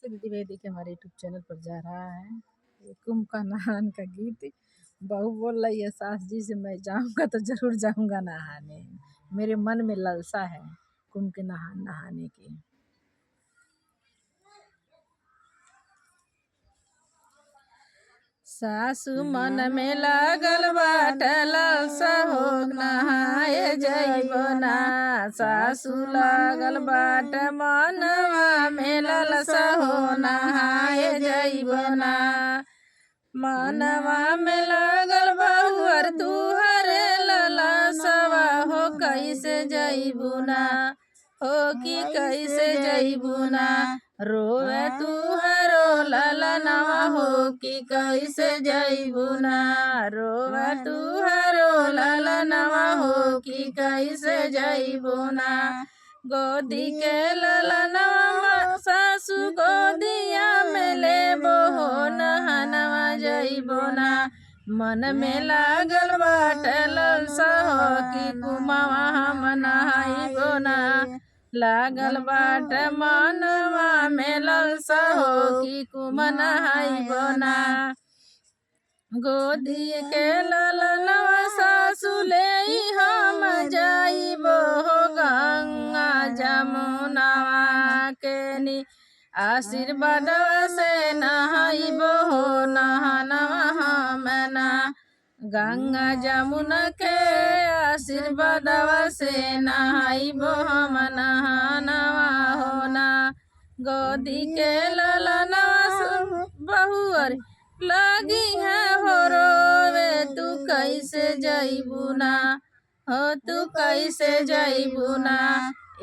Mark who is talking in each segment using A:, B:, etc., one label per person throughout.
A: नमस्ते दीदी भाई, देखिए हमारे यूट्यूब चैनल पर जा रहा है ये कुंभ का नहान का गीत। बहू बोल रही है सास जी से, मैं जाऊंगा तो जरूर जाऊंगा नहाने। मेरे मन में लालसा है कुंभ के नहाने की। सासू मन में लागल बाटे लालसा हो नहाए जइबो ना। सासू लागल बाटे मनवा में लालसा हो नहाए जइबो ना। मनवा में लागल बहुअर तुहरे लालसवा हो कैसे जइबू ना। हो कि कैसे जइबू ना। रोवे तुहरो ललनवा हो कि कैसे जइबू ना। रोवे तुहरो ललनवा हो कि कैसे जइबू ना। गोदी के ललनवा सासू गोदिया में लेबो हो नहनवा जइबो ना। मन में लागल बाटे लालसा हो कि कुमावा हम नहाइबो ना। लागल बाटे मनवा में लालसा हो कि कुम नहाइबो ना। गोदी के ललनवा सासू ले हम जाइबो हो गंगा जमुनावा के नी। आशीर्वाद से नहाइबो हो नहानवा हम ना। गंगा जमुना के आशीर्वाद से नहाइबो हम नहानवा हो ना। गोदी के ललनवा बहुअर लगी है हो रोवे तू कैसे जइबू ना। हो तू कैसे जइबू ना।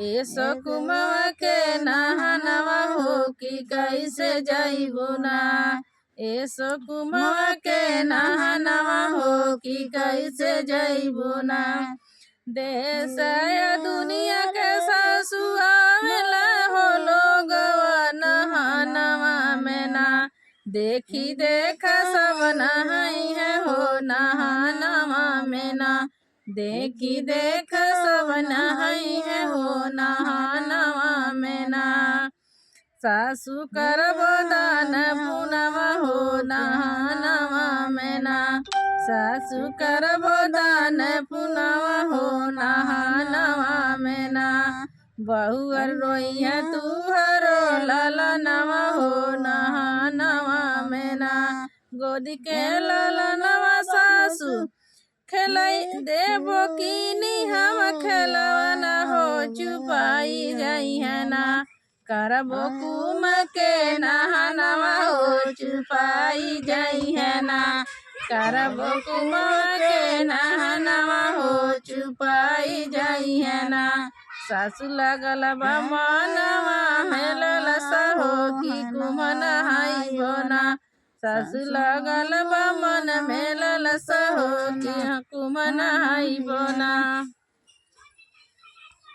A: ऐसो कुमवा के नहनवा हो कि कैसे जइबू ना। ऐसो कुमवा के नहनवा हो कि कैसे जइबू ना। देश या दुनिया के सासू आवेला हो लोगवा नहनवा में ना। देखी देखा सब नहाई है हो नहानवा में ना। देखी देख सब नहाई है हो नहानवा में ना। सासू करबो दान पुनवा हो नहानवा में ना। सासू करबो दान पुनवा हो नहानवा में ना। बहुअर रोइया तुहरो ललनवा हो नहानवा में ना। गोदी के ललनवा सासू खेलाई देबो कीनी हम खेलवना हो चुपाई जाई है ना। करबो कुम के नहनवा हो चुपाई जाई है ना। करबो कुम के नहनवा हो चुपाई जाई है ना। सासू लागल बा मनवा में लालसा हो कि कुम नहाइबो ना। सासू लागल बा मन में लालसा हो कि कुम नहाइबो ना।